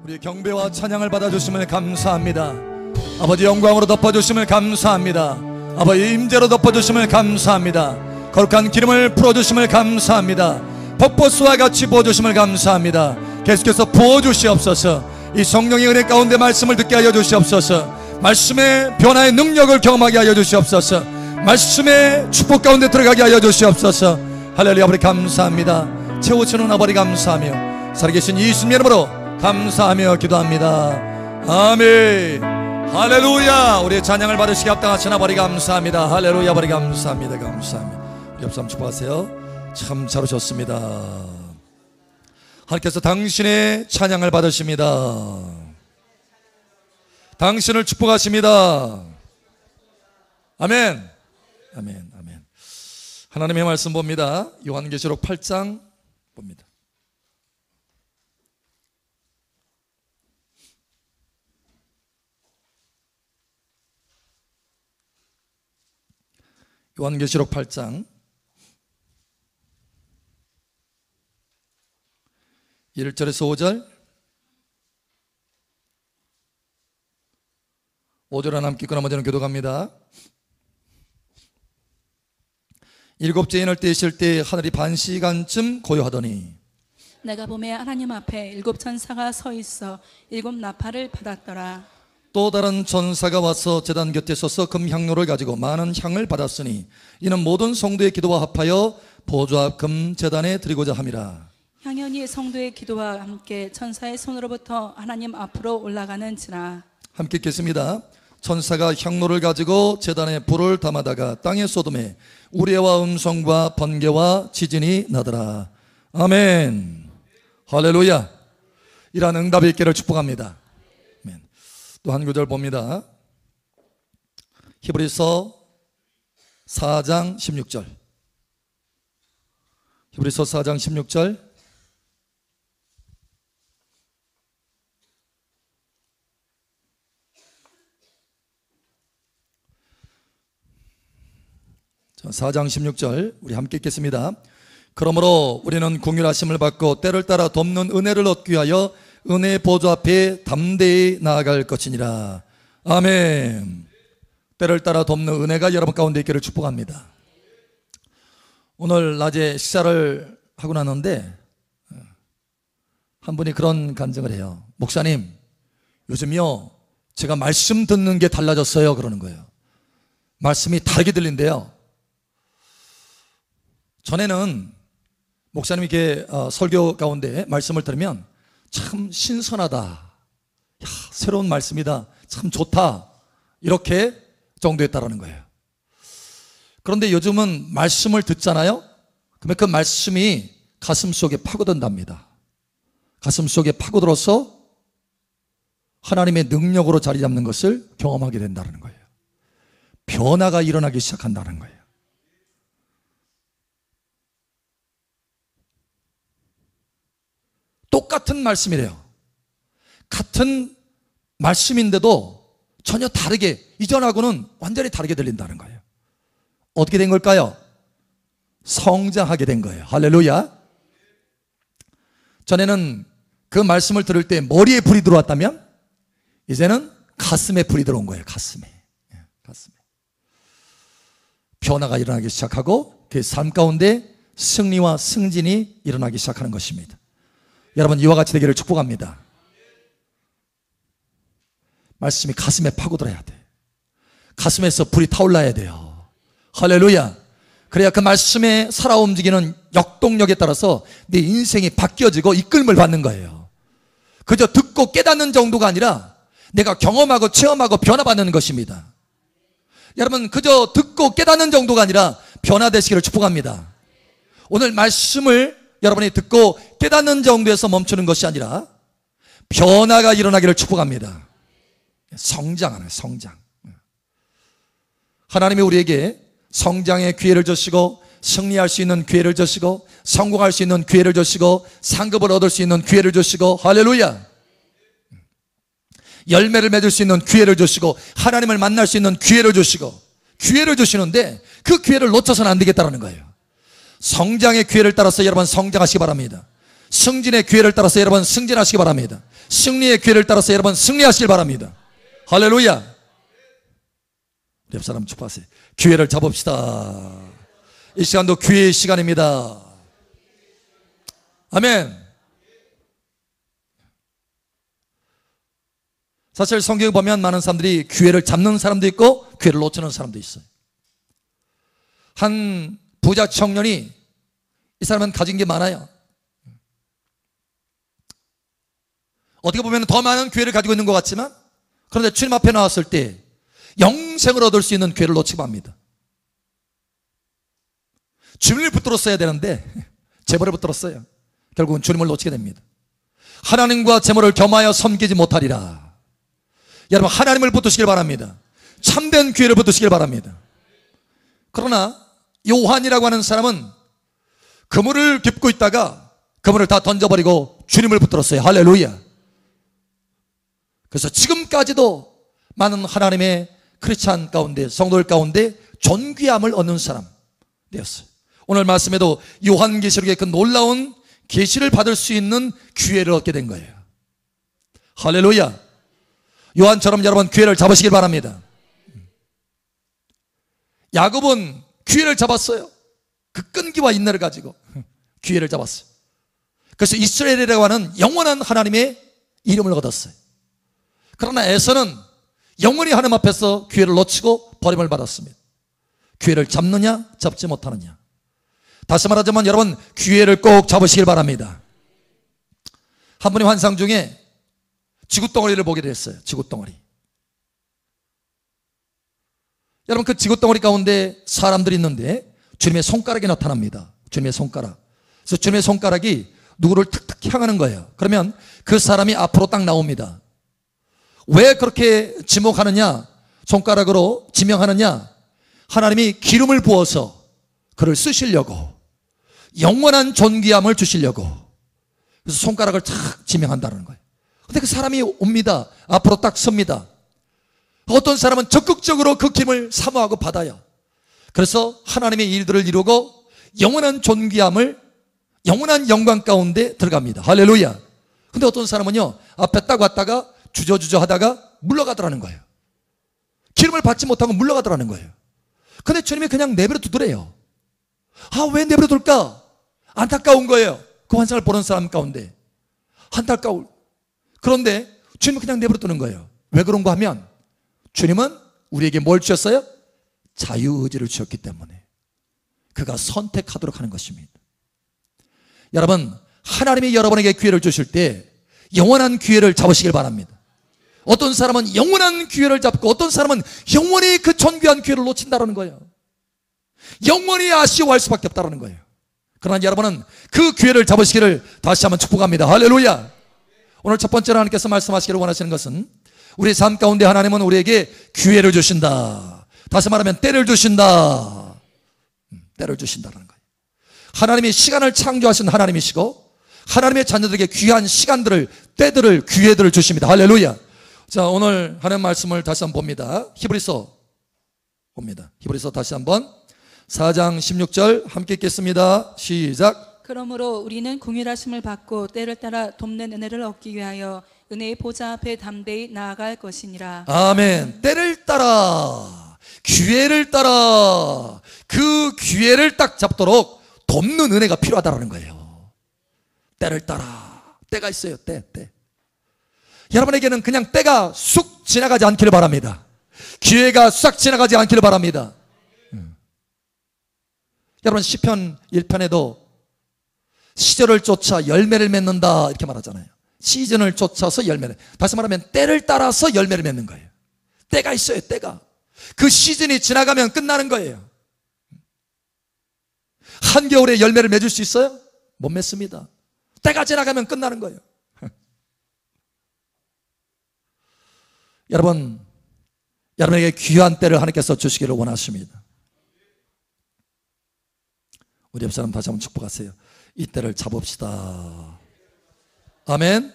우리 경배와 찬양을 받아주심을 감사합니다. 아버지 영광으로 덮어주심을 감사합니다. 아버지 임재로 덮어주심을 감사합니다. 거룩한 기름을 풀어주심을 감사합니다. 폭포수와 같이 부어주심을 감사합니다. 계속해서 부어주시옵소서. 이 성령의 은혜 가운데 말씀을 듣게 하여 주시옵소서. 말씀의 변화의 능력을 경험하게 하여 주시옵소서. 말씀의 축복 가운데 들어가게 하여 주시옵소서. 할렐루야. 아버지 감사합니다. 채워주는 아버지 감사하며 살아계신 예수님 이름으로 감사하며 기도합니다. 아멘. 할렐루야. 우리의 찬양을 받으시기 합당하신 아버지 감사합니다. 할렐루야. 아버지 감사합니다. 감사합니다. 우리 옆 사람 축복하세요. 참 잘 오셨습니다. 하나님께서 당신의 찬양을 받으십니다. 당신을 축복하십니다. 아멘. 아멘. 아멘. 하나님의 말씀 봅니다. 요한계시록 8장 봅니다. 요한계시록 8장 1절에서 5절 5절 하나 함께 나머지는 교독합니다. 일곱째 인을 떼실 때 하늘이 반시간쯤 고요하더니 내가 보매 하나님 앞에 일곱 천사가 서 있어 일곱 나팔을 받았더라. 또 다른 천사가 와서 제단 곁에 서서 금향로를 가지고 많은 향을 받았으니 이는 모든 성도의 기도와 합하여 보좌 앞 금제단에 드리고자 함이라. 향연이 성도의 기도와 함께 천사의 손으로부터 하나님 앞으로 올라가는지라. 함께 읽겠습니다. 천사가 향로를 가지고 제단에 불을 담아다가 땅에 쏟음에 우레와 음성과 번개와 지진이 나더라. 아멘. 할렐루야. 이러한 응답이 있기를 축복합니다. 아멘. 또 한 구절 봅니다. 히브리서 4장 16절. 히브리서 4장 16절. 자, 4장 16절 우리 함께 읽겠습니다. 그러므로 우리는 긍휼하심을 받고 때를 따라 돕는 은혜를 얻기 위하여 은혜의 보좌 앞에 담대히 나아갈 것이니라. 아멘. 때를 따라 돕는 은혜가 여러분 가운데 있기를 축복합니다. 오늘 낮에 식사를 하고 나는데 한 분이 그런 간증을 해요. 목사님, 요즘요 제가 말씀 듣는 게 달라졌어요. 그러는 거예요. 말씀이 다르게 들린대요. 전에는 목사님이 이렇게 설교 가운데 말씀을 들으면 참 신선하다, 야, 새로운 말씀이다, 참 좋다, 이렇게 정도였다라는 거예요. 그런데 요즘은 말씀을 듣잖아요. 그러면 그 말씀이 가슴 속에 파고든답니다. 가슴 속에 파고들어서 하나님의 능력으로 자리 잡는 것을 경험하게 된다는 거예요. 변화가 일어나기 시작한다는 거예요. 똑같은 말씀이래요. 같은 말씀인데도 전혀 다르게, 이전하고는 완전히 다르게 들린다는 거예요. 어떻게 된 걸까요? 성장하게 된 거예요. 할렐루야. 전에는 그 말씀을 들을 때 머리에 불이 들어왔다면 이제는 가슴에 불이 들어온 거예요. 가슴에. 변화가 일어나기 시작하고 그 삶 가운데 승리와 승진이 일어나기 시작하는 것입니다. 여러분, 이와 같이 되기를 축복합니다. 말씀이 가슴에 파고들어야 돼. 가슴에서 불이 타올라야 돼요. 할렐루야. 그래야 그 말씀에 살아 움직이는 역동력에 따라서 내 인생이 바뀌어지고 이끌림을 받는 거예요. 그저 듣고 깨닫는 정도가 아니라 내가 경험하고 체험하고 변화받는 것입니다. 여러분, 그저 듣고 깨닫는 정도가 아니라 변화되시기를 축복합니다. 오늘 말씀을 여러분이 듣고 깨닫는 정도에서 멈추는 것이 아니라 변화가 일어나기를 축복합니다. 성장하는 성장. 하나님이 우리에게 성장의 기회를 주시고 승리할 수 있는 기회를 주시고 성공할 수 있는 기회를 주시고 상급을 얻을 수 있는 기회를 주시고, 할렐루야, 열매를 맺을 수 있는 기회를 주시고 하나님을 만날 수 있는 기회를 주시고 기회를 주시는데 그 기회를 놓쳐서는 안 되겠다는 거예요. 성장의 기회를 따라서 여러분 성장하시기 바랍니다. 승진의 기회를 따라서 여러분 승진하시기 바랍니다. 승리의 기회를 따라서 여러분 승리하시길 바랍니다. 할렐루야. 옆 사람 축복하세요. 기회를 잡읍시다. 이 시간도 기회의 시간입니다. 아멘. 사실 성경에 보면 많은 사람들이 기회를 잡는 사람도 있고 기회를 놓치는 사람도 있어요. 한 부자 청년이, 이 사람은 가진 게 많아요. 어떻게 보면 더 많은 기회를 가지고 있는 것 같지만, 그런데 주님 앞에 나왔을 때 영생을 얻을 수 있는 기회를 놓치고 맙니다. 주님을 붙들었어야 되는데 재물을 붙들었어요. 결국은 주님을 놓치게 됩니다. 하나님과 재물을 겸하여 섬기지 못하리라. 여러분, 하나님을 붙드시길 바랍니다. 참된 기회를 붙드시길 바랍니다. 그러나 요한이라고 하는 사람은 그물을 깁고 있다가 그물을 다 던져버리고 주님을 붙들었어요. 할렐루야. 그래서 지금까지도 많은 하나님의 크리스찬 가운데, 성도들 가운데 존귀함을 얻는 사람 되었어요. 오늘 말씀에도 요한계시록의 그 놀라운 계시를 받을 수 있는 기회를 얻게 된 거예요. 할렐루야. 요한처럼 여러분 기회를 잡으시길 바랍니다. 야곱은 기회를 잡았어요. 그 끈기와 인내를 가지고 기회를 잡았어요. 그래서 이스라엘이라고 하는 영원한 하나님의 이름을 얻었어요. 그러나 에서는 영원히 하나님 앞에서 기회를 놓치고 버림을 받았습니다. 기회를 잡느냐 잡지 못하느냐. 다시 말하자면 여러분, 기회를 꼭 잡으시길 바랍니다. 한 분이 환상 중에 지구덩어리를 보게 됐어요. 지구덩어리. 여러분, 그 지구덩어리 가운데 사람들이 있는데 주님의 손가락이 나타납니다. 주님의 손가락. 그래서 주님의 손가락이 누구를 탁탁 향하는 거예요. 그러면 그 사람이 앞으로 딱 나옵니다. 왜 그렇게 지목하느냐, 손가락으로 지명하느냐, 하나님이 기름을 부어서 그를 쓰시려고, 영원한 존귀함을 주시려고, 그래서 손가락을 탁 지명한다는 거예요. 근데 그 사람이 옵니다. 앞으로 딱 섭니다. 어떤 사람은 적극적으로 그 기름을 사모하고 받아요. 그래서 하나님의 일들을 이루고 영원한 존귀함을, 영원한 영광 가운데 들어갑니다. 할렐루야. 근데 어떤 사람은요, 앞에 딱 왔다가 주저주저 하다가 물러가더라는 거예요. 기름을 받지 못하고 물러가더라는 거예요. 근데 주님이 그냥 내버려 두더래요. 아, 왜 내버려 둘까? 안타까운 거예요. 그 환상을 보는 사람 가운데 안타까울. 그런데 주님은 그냥 내버려 두는 거예요. 왜 그런가 하면 주님은 우리에게 뭘 주셨어요? 자유의지를 주셨기 때문에 그가 선택하도록 하는 것입니다. 여러분, 하나님이 여러분에게 기회를 주실 때 영원한 기회를 잡으시길 바랍니다. 어떤 사람은 영원한 기회를 잡고 어떤 사람은 영원히 그 존귀한 기회를 놓친다는 거예요. 영원히 아쉬워할 수밖에 없다는 거예요. 그러나 여러분은 그 기회를 잡으시기를 다시 한번 축복합니다. 할렐루야. 오늘 첫 번째로 하나님께서 말씀하시기를 원하시는 것은 우리 삶 가운데 하나님은 우리에게 기회를 주신다. 다시 말하면 때를 주신다. 때를 주신다는 거예요. 하나님이 시간을 창조하신 하나님이시고 하나님의 자녀들에게 귀한 시간들을, 때들을, 기회들을 주십니다. 할렐루야. 자, 오늘 하나님 말씀을 다시 한번 봅니다. 히브리서 봅니다. 히브리서 다시 한번 4장 16절 함께 읽겠습니다. 시작. 그러므로 우리는 긍휼하심을 받고 때를 따라 돕는 은혜를 얻기 위하여 은혜의 보좌 앞에 담대히 나아갈 것이니라. 아멘. 때를 따라, 기회를 따라, 그 기회를 딱 잡도록 돕는 은혜가 필요하다는 거예요. 때를 따라. 때가 있어요. 때. 여러분에게는 그냥 때가 쑥 지나가지 않기를 바랍니다. 기회가 싹 지나가지 않기를 바랍니다. 여러분, 시편 1편에도 시절을 쫓아 열매를 맺는다 이렇게 말하잖아요. 시즌을 쫓아서 열매를, 다시 말하면 때를 따라서 열매를 맺는 거예요. 때가 있어요. 때가. 그 시즌이 지나가면 끝나는 거예요. 한겨울에 열매를 맺을 수 있어요? 못 맺습니다. 때가 지나가면 끝나는 거예요. 여러분에게 귀한 때를 하나님께서 주시기를 원하십니다. 우리 옆 사람 다시 한번 축복하세요. 이 때를 잡읍시다. 아멘.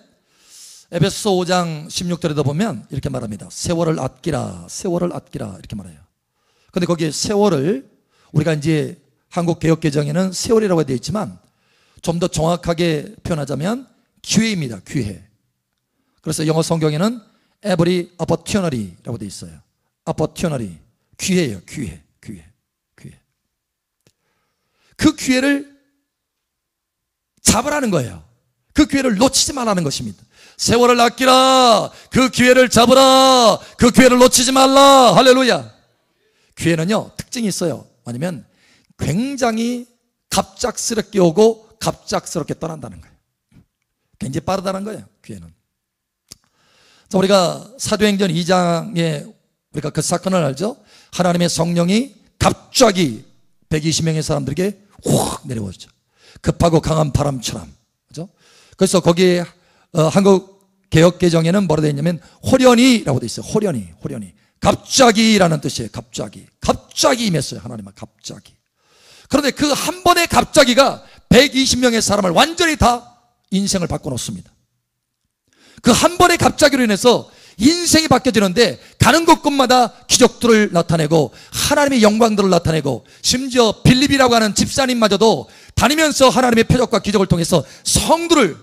에베소서 5장 16절에도 보면 이렇게 말합니다. 세월을 아끼라, 세월을 아끼라 이렇게 말해요. 근데 거기에 세월을 우리가 이제 한국 개혁개정에는 세월이라고 되어 있지만 좀 더 정확하게 표현하자면 기회입니다. 기회. 그래서 영어 성경에는 every opportunity라고 되어 있어요. opportunity. 기회예요. 기회. 그 기회를 잡으라는 거예요. 그 기회를 놓치지 말라는 것입니다. 세월을 아끼라. 그 기회를 잡으라. 그 기회를 놓치지 말라. 할렐루야. 기회는요, 특징이 있어요. 뭐냐면 굉장히 갑작스럽게 오고 갑작스럽게 떠난다는 거예요. 굉장히 빠르다는 거예요. 기회는. 자, 우리가 사도행전 2장에 우리가 그 사건을 알죠? 하나님의 성령이 갑자기 120명의 사람들에게 확 내려오죠. 급하고 강한 바람처럼. 그죠? 그래서 거기에 한국 개혁개정에는 뭐라 되어 있냐면 호련히라고 되어 있어요. 호련히. 갑자기라는 뜻이에요. 갑자기 임했어요. 하나님은 갑자기. 그런데 그 한 번의 갑자기가 120명의 사람을 완전히 다 인생을 바꿔놓습니다. 그 한 번의 갑자기로 인해서 인생이 바뀌어지는데 가는 곳곳마다 기적들을 나타내고 하나님의 영광들을 나타내고 심지어 빌립이라고 하는 집사님마저도 다니면서 하나님의 표적과 기적을 통해서 성들을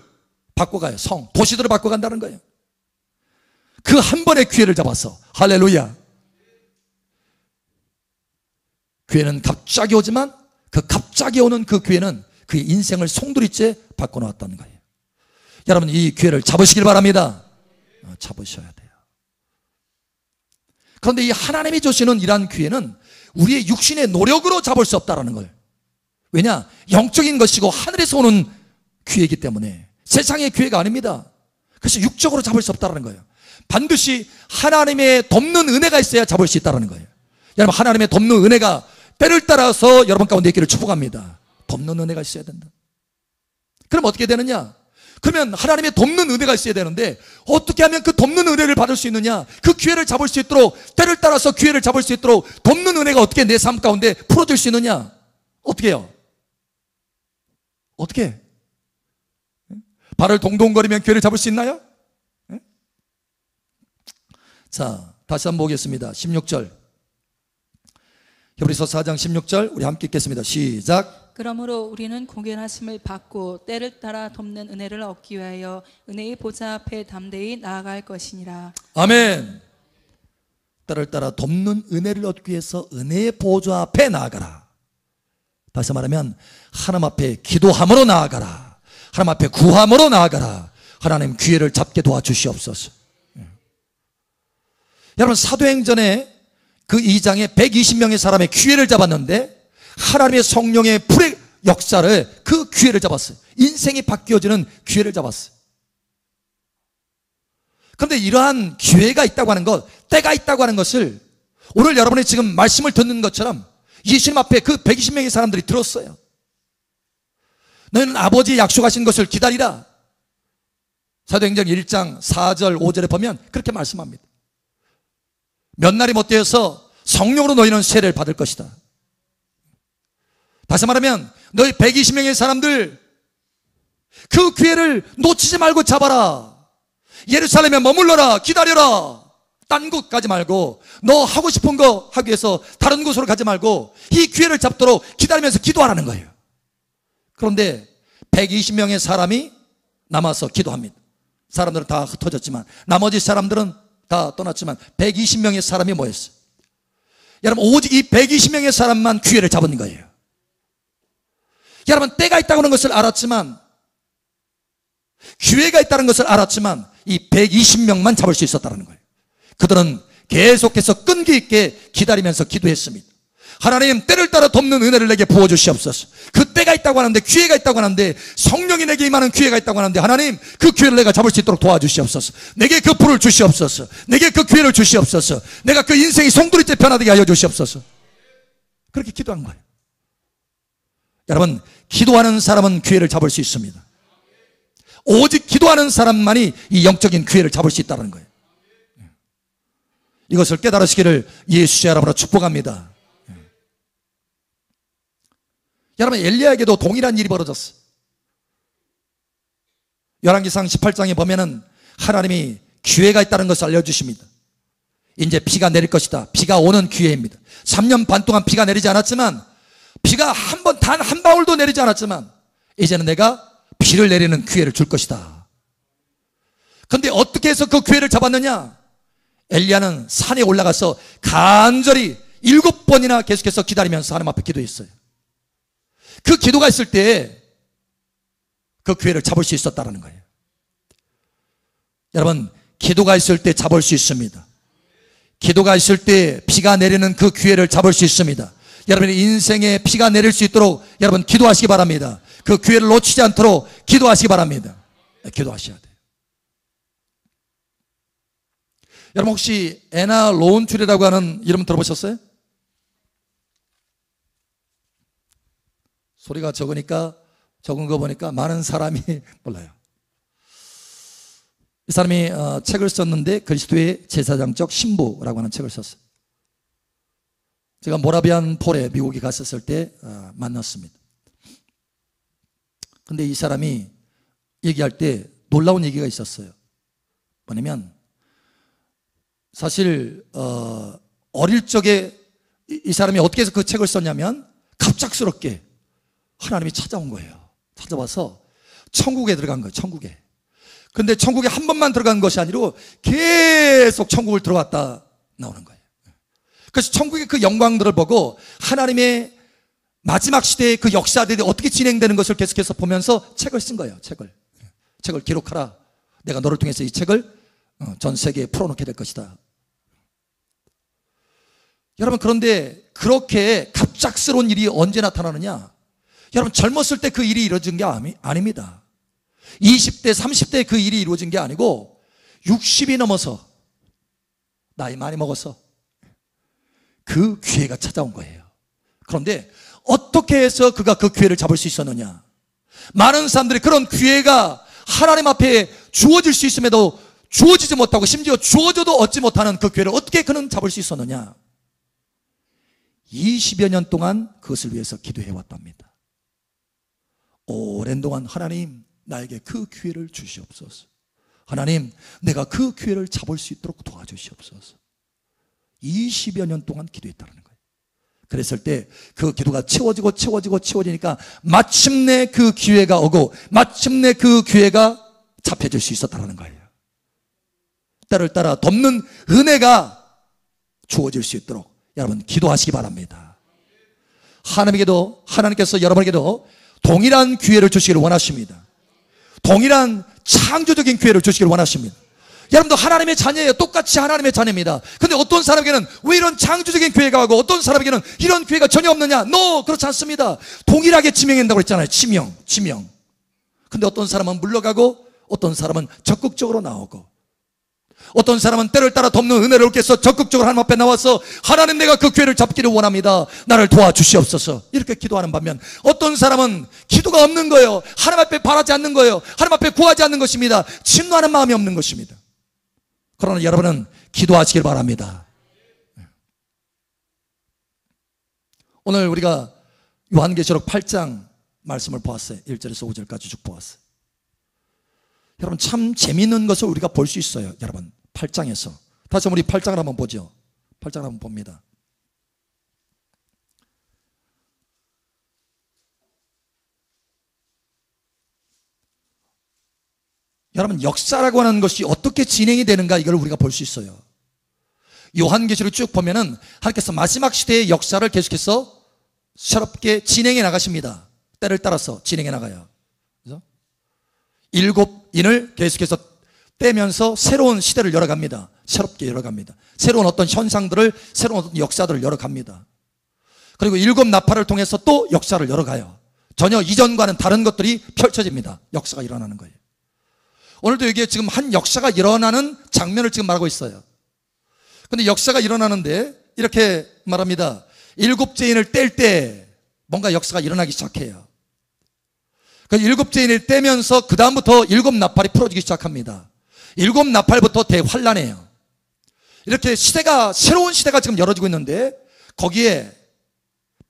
바꿔가요. 도시들을 바꿔간다는 거예요. 그 한 번의 기회를 잡았어. 할렐루야. 기회는 갑자기 오지만 그 갑자기 오는 그 기회는 그의 인생을 송두리째 바꿔놓았다는 거예요. 여러분, 이 기회를 잡으시길 바랍니다. 잡으셔야 돼요. 그런데 이 하나님이 주시는 이러한 기회는 우리의 육신의 노력으로 잡을 수 없다는 걸. 왜냐? 영적인 것이고 하늘에서 오는 기회이기 때문에 세상의 기회가 아닙니다. 그래서 육적으로 잡을 수 없다는 거예요. 반드시 하나님의 돕는 은혜가 있어야 잡을 수 있다는 거예요. 여러분, 하나님의 돕는 은혜가 때를 따라서 여러분 가운데 있기를 축복합니다. 돕는 은혜가 있어야 된다. 그럼 어떻게 되느냐? 그러면 하나님의 돕는 은혜가 있어야 되는데 어떻게 하면 그 돕는 은혜를 받을 수 있느냐? 그 기회를 잡을 수 있도록, 때를 따라서 기회를 잡을 수 있도록 돕는 은혜가 어떻게 내 삶 가운데 풀어질 수 있느냐? 어떻게 해요? 어떻게? 발을 동동거리면 기회를 잡을 수 있나요? 자, 다시 한번 보겠습니다. 16절. 히브리서 4장 16절 우리 함께 읽겠습니다. 시작. 그러므로 우리는 공견하심을 받고 때를 따라 돕는 은혜를 얻기 위하여 은혜의 보좌 앞에 담대히 나아갈 것이니라. 아멘. 때를 따라 돕는 은혜를 얻기 위해서 은혜의 보좌 앞에 나아가라. 다시 말하면 하나님 앞에 기도함으로 나아가라. 하나님 앞에 구함으로 나아가라. 하나님 기회를 잡게 도와주시옵소서. 여러분, 사도행전에 그 2장에 120명의 사람의 기회를 잡았는데 하나님의 성령의 불의 역사를, 그 기회를 잡았어요. 인생이 바뀌어지는 기회를 잡았어요. 그런데 이러한 기회가 있다고 하는 것, 때가 있다고 하는 것을 오늘 여러분이 지금 말씀을 듣는 것처럼 예수님 앞에 그 120명의 사람들이 들었어요. 너희는 아버지의 약속하신 것을 기다리라. 사도행전 1장 4절 5절에 보면 그렇게 말씀합니다. 몇 날이 못되어서 성령으로 너희는 세례를 받을 것이다. 다시 말하면 너희 120명의 사람들 그 기회를 놓치지 말고 잡아라. 예루살렘에 머물러라. 기다려라. 딴 곳 가지 말고 너 하고 싶은 거 하기 위해서 다른 곳으로 가지 말고 이 기회를 잡도록 기다리면서 기도하라는 거예요. 그런데 120명의 사람이 남아서 기도합니다. 사람들은 다 흩어졌지만 나머지 사람들은 다 떠났지만 120명의 사람이 모였어요. 여러분, 오직 이 120명의 사람만 기회를 잡은 거예요. 여러분, 때가 있다는 것을 알았지만, 기회가 있다는 것을 알았지만 이 120명만 잡을 수 있었다는 거예요. 그들은 계속해서 끈기 있게 기다리면서 기도했습니다. 하나님, 때를 따라 돕는 은혜를 내게 부어주시옵소서. 그 때가 있다고 하는데, 기회가 있다고 하는데, 성령이 내게 임하는 기회가 있다고 하는데, 하나님 그 기회를 내가 잡을 수 있도록 도와주시옵소서. 내게 그 불을 주시옵소서. 내게 그 기회를 주시옵소서. 내가 그 인생이 송두리째 변화되게 하여 주시옵소서. 그렇게 기도한 거예요. 여러분, 기도하는 사람은 기회를 잡을 수 있습니다. 오직 기도하는 사람만이 이 영적인 기회를 잡을 수 있다는 거예요. 이것을 깨달으시기를 예수의 이름으로 축복합니다. 여러분, 엘리야에게도 동일한 일이 벌어졌어. 열왕기상 18장에 보면은 하나님이 기회가 있다는 것을 알려주십니다. 이제 비가 내릴 것이다. 비가 오는 기회입니다. 3년 반 동안 비가 내리지 않았지만, 비가 단 한 방울도 내리지 않았지만 이제는 내가 비를 내리는 기회를 줄 것이다. 그런데 어떻게 해서 그 기회를 잡았느냐? 엘리야는 산에 올라가서 간절히 7번이나 계속해서 기다리면서 하나님 앞에 기도했어요. 그 기도가 있을 때 그 기회를 잡을 수 있었다는 거예요. 여러분, 기도가 있을 때 잡을 수 있습니다. 기도가 있을 때 비가 내리는 그 기회를 잡을 수 있습니다. 여러분의 인생에 비가 내릴 수 있도록 여러분 기도하시기 바랍니다. 그 기회를 놓치지 않도록 기도하시기 바랍니다. 기도하셔야 돼요. 여러분 혹시 애나 로운출이라고 하는 이름 들어보셨어요? 소리가 적은 거 보니까 많은 사람이 몰라요. 이 사람이 책을 썼는데 그리스도의 제사장적 신부라고 하는 책을 썼어요. 제가 모라비안 폴에 미국에 갔었을 때 만났습니다. 근데 이 사람이 얘기할 때 놀라운 얘기가 있었어요. 뭐냐면 사실 어릴 적에 이 사람이 어떻게 해서 그 책을 썼냐면 갑작스럽게 하나님이 찾아온 거예요. 찾아와서 천국에 들어간 거예요. 천국에. 근데 천국에 한 번만 들어간 것이 아니라 계속 천국을 들어갔다 나오는 거예요. 그래서 천국의 그 영광들을 보고 하나님의 마지막 시대의 그 역사들이 어떻게 진행되는 것을 계속해서 보면서 책을 쓴 거예요. 책을 기록하라. 내가 너를 통해서 이 책을 전 세계에 풀어놓게 될 것이다. 여러분, 그런데 그렇게 갑작스러운 일이 언제 나타나느냐? 여러분, 젊었을 때 그 일이 이루어진 게 아닙니다. 20대, 30대 그 일이 이루어진 게 아니고 60이 넘어서 나이 많이 먹어서 그 기회가 찾아온 거예요. 그런데 어떻게 해서 그가 그 기회를 잡을 수 있었느냐? 많은 사람들이 그런 기회가 하나님 앞에 주어질 수 있음에도 주어지지 못하고 심지어 주어져도 얻지 못하는 그 기회를 어떻게 그는 잡을 수 있었느냐? 20여 년 동안 그것을 위해서 기도해 왔답니다. 오랜 동안 하나님, 나에게 그 기회를 주시옵소서. 하나님, 내가 그 기회를 잡을 수 있도록 도와주시옵소서. 20여 년 동안 기도했다는 거예요. 그랬을 때 그 기도가 채워지니까 마침내 그 기회가 오고 마침내 그 기회가 잡혀질 수 있었다는 거예요. 때를 따라 돕는 은혜가 주어질 수 있도록 여러분 기도하시기 바랍니다. 하나님께서 여러분에게도 동일한 기회를 주시기를 원하십니다. 동일한 창조적인 기회를 주시기를 원하십니다. 여러분도 하나님의 자녀예요. 똑같이 하나님의 자녀입니다. 근데 어떤 사람에게는 왜 이런 창조적인 기회가 하고 어떤 사람에게는 이런 기회가 전혀 없느냐? 그렇지 않습니다. 동일하게 지명한다고 했잖아요. 지명. 근데 어떤 사람은 물러가고 어떤 사람은 적극적으로 나오고 어떤 사람은 때를 따라 돕는 은혜를 얻기 위해서 적극적으로 하나님 앞에 나와서 하나님, 내가 그 기회를 잡기를 원합니다. 나를 도와주시옵소서. 이렇게 기도하는 반면 어떤 사람은 기도가 없는 거예요. 하나님 앞에 바라지 않는 거예요. 하나님 앞에 구하지 않는 것입니다. 침노하는 마음이 없는 것입니다. 그러나 여러분은 기도하시길 바랍니다. 오늘 우리가 요한계시록 8장 말씀을 보았어요. 1절에서 5절까지 쭉 보았어요. 여러분, 참 재미있는 것을 우리가 볼 수 있어요. 여러분, 8장에서 다시 우리 8장을 한번 보죠. 8장을 한번 봅니다. 여러분, 역사라고 하는 것이 어떻게 진행이 되는가, 이걸 우리가 볼 수 있어요. 요한계시록 쭉 보면은 하나님께서 마지막 시대의 역사를 계속해서 새롭게 진행해 나가십니다. 때를 따라서 진행해 나가요. 그래서 7인을 계속해서 떼면서 새로운 시대를 열어갑니다. 새롭게 열어갑니다. 새로운 어떤 현상들을, 새로운 어떤 역사들을 열어갑니다. 그리고 7 나팔을 통해서 또 역사를 열어가요. 전혀 이전과는 다른 것들이 펼쳐집니다. 역사가 일어나는 거예요. 오늘도 여기에 지금 한 역사가 일어나는 장면을 지금 말하고 있어요. 근데 역사가 일어나는데 이렇게 말합니다. 7째인을 뗄 때 뭔가 역사가 일어나기 시작해요. 그 7째인을 떼면서 그 다음부터 7 나팔이 풀어지기 시작합니다. 7 나팔부터 대환란이에요. 이렇게 새로운 시대가 지금 열어지고 있는데 거기에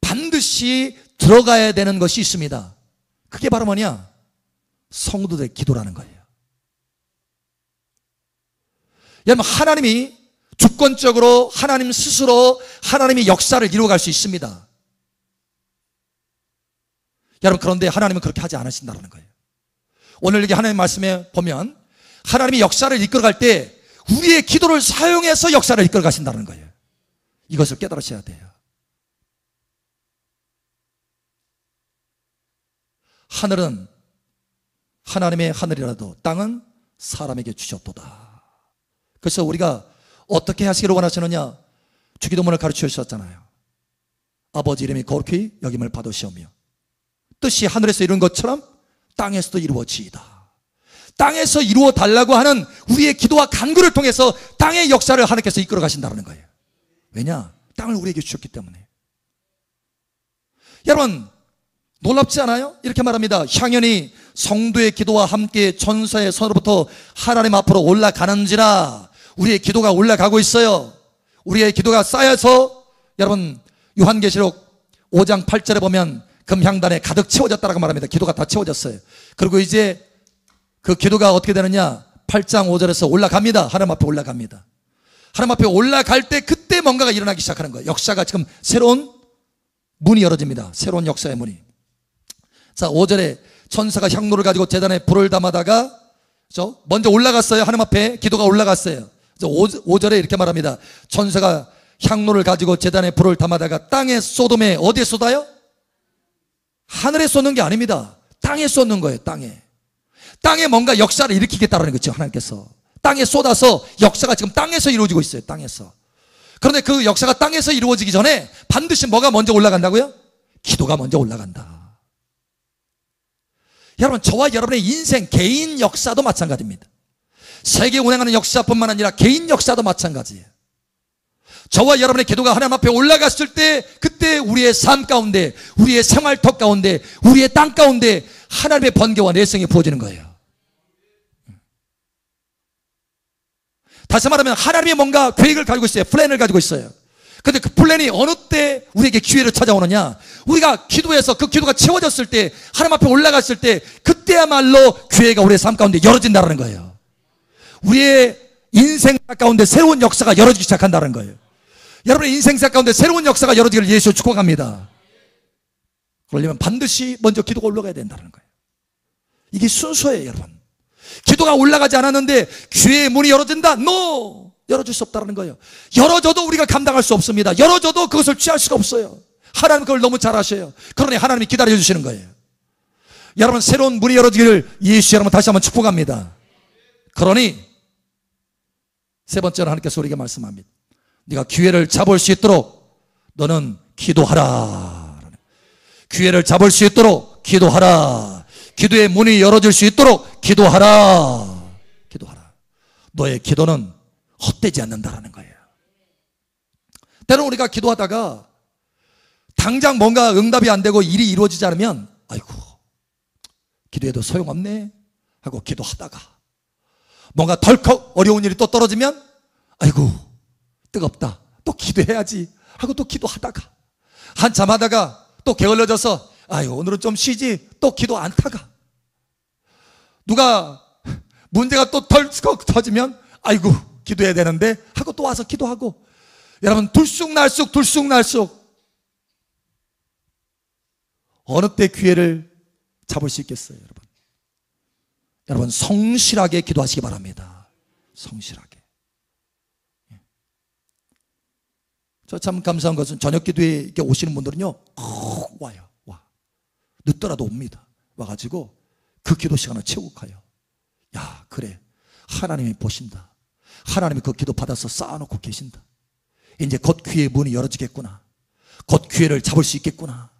반드시 들어가야 되는 것이 있습니다. 그게 바로 뭐냐? 성도들의 기도라는 거예요. 여러분, 하나님이 주권적으로 하나님 스스로 하나님이 역사를 이루어갈 수 있습니다. 여러분, 그런데 하나님은 그렇게 하지 않으신다는 거예요. 오늘 여기 하나님 말씀에 보면 하나님이 역사를 이끌어갈 때 우리의 기도를 사용해서 역사를 이끌어 가신다는 거예요. 이것을 깨달으셔야 돼요. 하늘은 하나님의 하늘이라도 땅은 사람에게 주셨도다. 그래서 우리가 어떻게 하시기를 원하시느냐, 주기도문을 가르쳐 주셨잖아요. 아버지 이름이 거룩히 여김을 받으시오며 뜻이 하늘에서 이룬 것처럼 땅에서도 이루어지이다. 땅에서 이루어 달라고 하는 우리의 기도와 간구를 통해서 땅의 역사를 하나님께서 이끌어 가신다는 거예요. 왜냐? 땅을 우리에게 주셨기 때문에. 여러분, 놀랍지 않아요? 이렇게 말합니다. 향연이 성도의 기도와 함께 천사의 손으로부터 하나님 앞으로 올라가는지라. 우리의 기도가 올라가고 있어요. 우리의 기도가 쌓여서, 여러분, 요한계시록 5장 8절에 보면 금향단에 가득 채워졌다라고 말합니다. 기도가 다 채워졌어요. 그리고 이제 그 기도가 어떻게 되느냐, 8장 5절에서 올라갑니다. 하나님 앞에 올라갑니다. 하나님 앞에 올라갈 때 그때 뭔가가 일어나기 시작하는 거예요. 역사가 지금 새로운 문이 열어집니다. 새로운 역사의 문이. 자, 5절에 천사가 향로를 가지고 제단에 불을 담아다가 먼저 올라갔어요. 하나님 앞에 기도가 올라갔어요. 5절에 이렇게 말합니다. 천사가 향로를 가지고 제단에 불을 담아다가 땅에 쏟음에, 어디에 쏟아요? 하늘에 쏟는 게 아닙니다. 땅에 쏟는 거예요. 땅에 뭔가 역사를 일으키겠다는 거죠. 하나님께서 땅에 쏟아서 역사가 지금 땅에서 이루어지고 있어요. 땅에서. 그런데 그 역사가 땅에서 이루어지기 전에 반드시 뭐가 먼저 올라간다고요? 기도가 먼저 올라간다. 여러분, 저와 여러분의 인생, 개인 역사도 마찬가지입니다. 세계 운행하는 역사뿐만 아니라 개인 역사도 마찬가지예요. 저와 여러분의 기도가 하나님 앞에 올라갔을 때 그때 우리의 삶 가운데, 우리의 생활터 가운데, 우리의 땅 가운데 하나님의 번개와 내성이 부어지는 거예요. 다시 말하면 하나님이 뭔가 계획을 가지고 있어요. 플랜을 가지고 있어요. 근데 그 플랜이 어느 때 우리에게 기회를 찾아오느냐, 우리가 기도해서 그 기도가 채워졌을 때, 하나님 앞에 올라갔을 때 그때야말로 기회가 우리의 삶 가운데 열어진다는 거예요. 우리의 인생 가운데 새로운 역사가 열어지기 시작한다는 거예요. 여러분의 인생 가운데 새로운 역사가 열어지기를 예수 축복합니다. 그러려면 반드시 먼저 기도가 올라가야 된다는 거예요. 이게 순서예요. 여러분, 기도가 올라가지 않았는데 기회의 문이 열어진다? No! 열어줄 수 없다는 거예요. 열어줘도 우리가 감당할 수 없습니다. 열어줘도 그것을 취할 수가 없어요. 하나님 그걸 너무 잘 아셔요. 그러니 하나님이 기다려주시는 거예요. 여러분, 새로운 문이 열어지기를 예수 여러분 다시 한번 축복합니다. 그러니 세 번째로 하나님께서 우리에게 말씀합니다. 네가 기회를 잡을 수 있도록 너는 기도하라. 기회를 잡을 수 있도록 기도하라. 기도의 문이 열어질 수 있도록 기도하라. 기도하라. 너의 기도는 헛되지 않는다라는 거예요. 때로는 우리가 기도하다가 당장 뭔가 응답이 안 되고 일이 이루어지지 않으면 아이고, 기도해도 소용없네 하고 기도하다가 뭔가 덜컥 어려운 일이 또 떨어지면 아이고, 뜨겁다, 또 기도해야지 하고 또 기도하다가 한참 하다가 또 게을러져서 아유, 오늘은 좀 쉬지, 또 기도 안 타가. 누가 문제가 또 덜컥 터지면 아이고, 기도해야 되는데 하고 또 와서 기도하고. 여러분, 들쑥날쑥 어느 때 기회를 잡을 수 있겠어요? 여러분, 성실하게 기도하시기 바랍니다. 성실하게. 저 참 감사한 것은 저녁 기도에 이렇게 오시는 분들은요, 꼭 와요. 늦더라도 옵니다. 와가지고 그 기도 시간을 채우고 가요. 야, 그래, 하나님이 보신다. 하나님이 그 기도 받아서 쌓아놓고 계신다. 이제 곧 기회의 문이 열어지겠구나. 곧 기회를 잡을 수 있겠구나.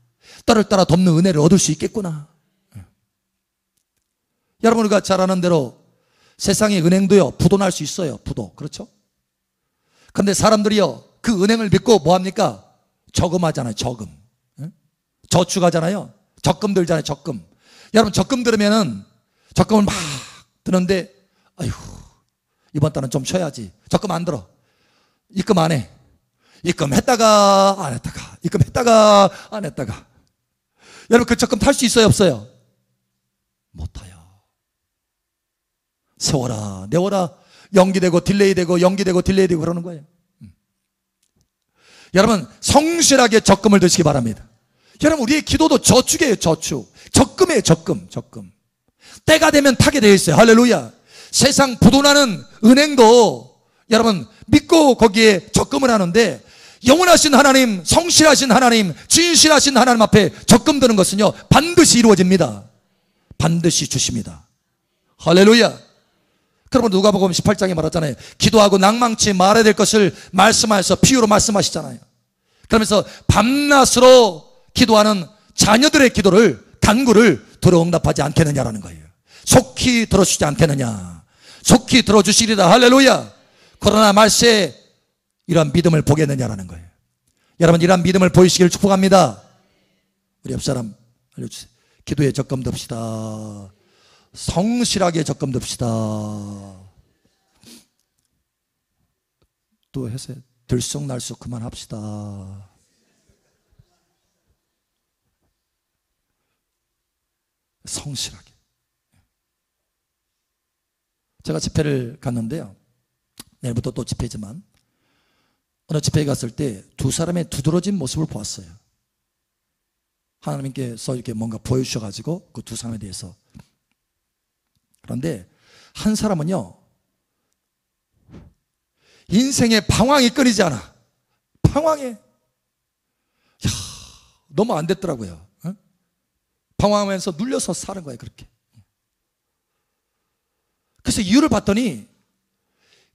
딸을 따라 돕는 은혜를 얻을 수 있겠구나. 여러분, 우리가 잘 아는 대로 세상의 은행도요, 부도 날 수 있어요. 부도. 그렇죠? 그런데 사람들이요, 그 은행을 믿고 뭐합니까? 저금하잖아요. 저축하잖아요. 적금 들잖아요. 적금. 여러분, 적금 들으면은 적금을 막 드는데 아이고, 이번 달은 좀 쉬어야지. 적금 안 들어. 입금 안 해. 입금했다가 안 했다가, 입금했다가 안 했다가. 여러분, 그 적금 탈 수 있어요? 없어요? 못 타요. 세워라 내워라, 연기되고 딜레이되고 연기되고 딜레이되고 그러는 거예요. 여러분, 성실하게 적금을 드시기 바랍니다. 여러분, 우리의 기도도 저축이에요. 저축. 적금이에요. 적금. 때가 되면 타게 되어 있어요. 할렐루야. 세상 부도나는 은행도 여러분 믿고 거기에 적금을 하는데, 영원하신 하나님, 성실하신 하나님, 진실하신 하나님 앞에 적금 드는 것은요 반드시 이루어집니다. 반드시 주십니다. 할렐루야. 그러면 누가복음 18장에 말하잖아요. 기도하고 낭망치 말아야 될 것을 말씀하셔서 비유로 말씀하시잖아요. 그러면서 밤낮으로 기도하는 자녀들의 기도를, 간구를 들어응답하지 않겠느냐라는 거예요. 속히 들어주지 않겠느냐. 속히 들어주시리라. 할렐루야. 그러나 말세에 이러한 믿음을 보겠느냐라는 거예요. 여러분, 이러한 믿음을 보이시기를 축복합니다. 우리 옆사람 알려주세요. 기도에 적금 듭시다. 성실하게 적금 듭시다. 또 해서 들쑥날쑥 그만합시다. 성실하게. 제가 집회를 갔는데요, 내일부터 또 집회지만 어느 집회에 갔을 때 두 사람의 두드러진 모습을 보았어요. 하나님께서 이렇게 뭔가 보여주셔가지고 그 두 사람에 대해서. 그런데 한 사람은요, 인생에 방황이 끊이지 않아. 방황해. 너무 안 됐더라고요. 방황하면서 눌려서 사는 거예요, 그렇게. 그래서 이유를 봤더니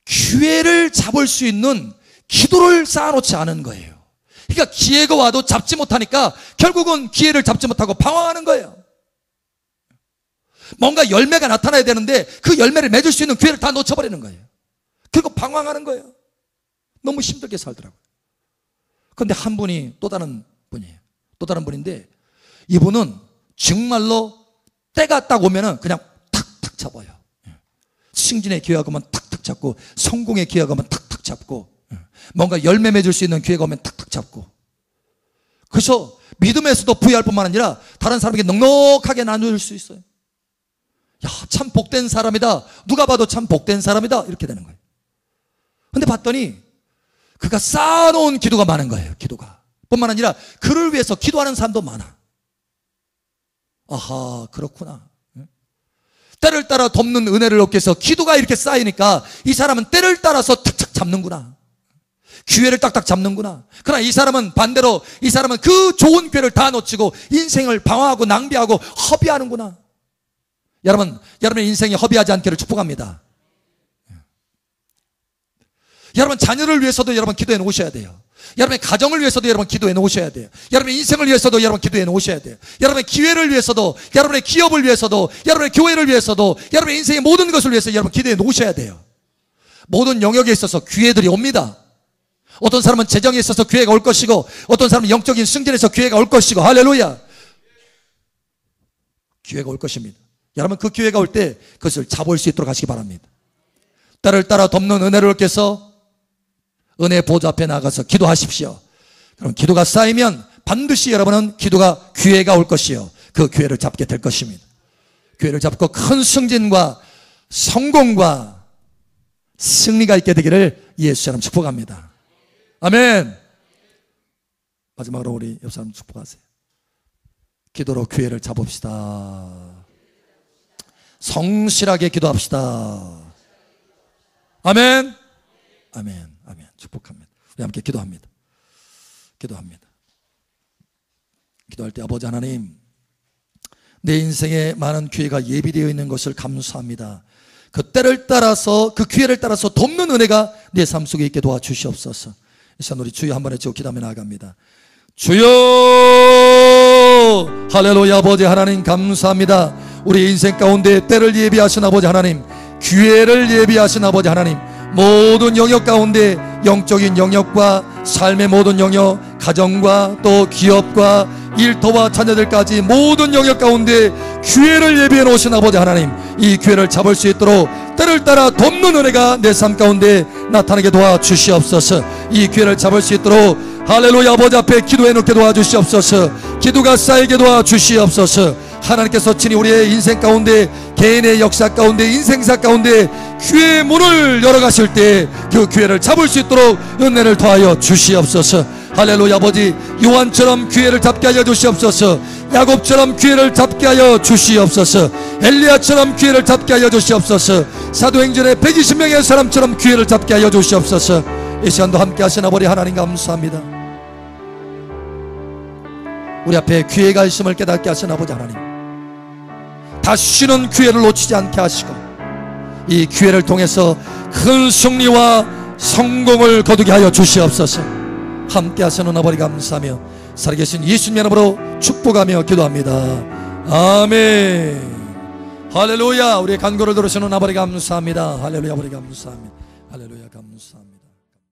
기회를 잡을 수 있는 기도를 쌓아놓지 않은 거예요. 그러니까 기회가 와도 잡지 못하니까 결국은 기회를 잡지 못하고 방황하는 거예요. 뭔가 열매가 나타나야 되는데 그 열매를 맺을 수 있는 기회를 다 놓쳐버리는 거예요. 그리고 방황하는 거예요. 너무 힘들게 살더라고요. 그런데 한 분이 또 다른 분이에요. 또 다른 분인데, 이분은 정말로 때가 딱 오면은 그냥 탁탁 잡아요. 승진의 기회가 오면 탁탁 잡고, 성공의 기회가 오면 탁탁 잡고, 뭔가 열매 맺을 수 있는 기회가 오면 탁탁 잡고. 그래서 믿음에서도 부여할 뿐만 아니라 다른 사람에게 넉넉하게 나눠줄 수 있어요. 야, 참 복된 사람이다. 누가 봐도 참 복된 사람이다. 이렇게 되는 거예요. 근데 봤더니 그가 쌓아놓은 기도가 많은 거예요. 기도가. 뿐만 아니라 그를 위해서 기도하는 사람도 많아. 아하, 그렇구나. 때를 따라 돕는 은혜를 얻기 위해서 기도가 이렇게 쌓이니까 이 사람은 때를 따라서 탁탁 잡는구나. 기회를 딱딱 잡는구나. 그러나 이 사람은 반대로, 이 사람은 그 좋은 기회를 다 놓치고 인생을 방황하고 낭비하고 허비하는구나. 여러분의 인생이 허비하지 않기를 축복합니다. 여러분 자녀를 위해서도 여러분 기도해 놓으셔야 돼요. 여러분의 가정을 위해서도 여러분 기도해 놓으셔야 돼요. 여러분의 인생을 위해서도 여러분 기도해 놓으셔야 돼요. 여러분의 기회를 위해서도, 여러분의 기업을 위해서도, 여러분의 교회를 위해서도, 여러분의 인생의 모든 것을 위해서 여러분 기도해 놓으셔야 돼요. 모든 영역에 있어서 기회들이 옵니다. 어떤 사람은 재정에 있어서 기회가 올 것이고, 어떤 사람은 영적인 승진에서 기회가 올 것이고, 할렐루야. 기회가 올 것입니다. 여러분 그 기회가 올 때 그것을 잡을 수 있도록 하시기 바랍니다. 때를 따라 돕는 은혜를 얻기 위해서 은혜 보좌 앞에 나가서 기도하십시오. 그럼 기도가 쌓이면 반드시 여러분은 기회가 올 것이요, 그 기회를 잡게 될 것입니다. 기회를 잡고 큰 승진과 성공과 승리가 있게 되기를 예수처럼 축복합니다. 아멘. 마지막으로 우리 옆 사람 축복하세요. 기도로 기회를 잡읍시다. 성실하게 기도합시다. 아멘. 아멘. 아멘. 축복합니다. 우리 함께 기도합니다. 기도합니다. 기도할 때 아버지 하나님, 내 인생에 많은 기회가 예비되어 있는 것을 감사합니다. 그 때를 따라서, 그 기회를 따라서 돕는 은혜가 내 삶 속에 있게 도와주시옵소서. 이 시간 우리 주여 한번 외치고 기도하며 나아갑니다. 주여, 할렐루야. 아버지 하나님 감사합니다. 우리 인생 가운데 때를 예비하신 아버지 하나님, 기회를 예비하신 아버지 하나님, 모든 영역 가운데 영적인 영역과 삶의 모든 영역, 가정과 또 기업과 일터와 자녀들까지 모든 영역 가운데 기회를 예비해 놓으신 아버지 하나님, 이 기회를 잡을 수 있도록 때를 따라 돕는 은혜가 내 삶 가운데 나타나게 도와주시옵소서. 이 기회를 잡을 수 있도록 할렐루야 아버지 앞에 기도해 놓게 도와주시옵소서. 기도가 쌓이게 도와주시옵소서. 하나님께서 친히 우리의 인생 가운데, 개인의 역사 가운데, 인생사 가운데 기회의 문을 열어가실 때 그 기회를 잡을 수 있도록 은혜를 더하여 주시옵소서. 할렐루야. 아버지 요한처럼 기회를 잡게 하여 주시옵소서. 야곱처럼 기회를 잡게 하여 주시옵소서. 엘리야처럼 기회를 잡게 하여 주시옵소서. 사도행전의 120명의 사람처럼 기회를 잡게 하여 주시옵소서. 이 시간도 함께 하신 아버지 하나님 감사합니다. 우리 앞에 기회가 있음을 깨닫게 하신 아버지 하나님, 다시는 기회를 놓치지 않게 하시고 이 기회를 통해서 큰 승리와 성공을 거두게 하여 주시옵소서. 함께 하시는 아버지 감사하며 살아계신 예수님 이름으로 축복하며 기도합니다. 아멘. 할렐루야. 우리의 간구를 들으시는 아버지 감사합니다. 할렐루야. 아버지 감사합니다. 할렐루야 감사합니다.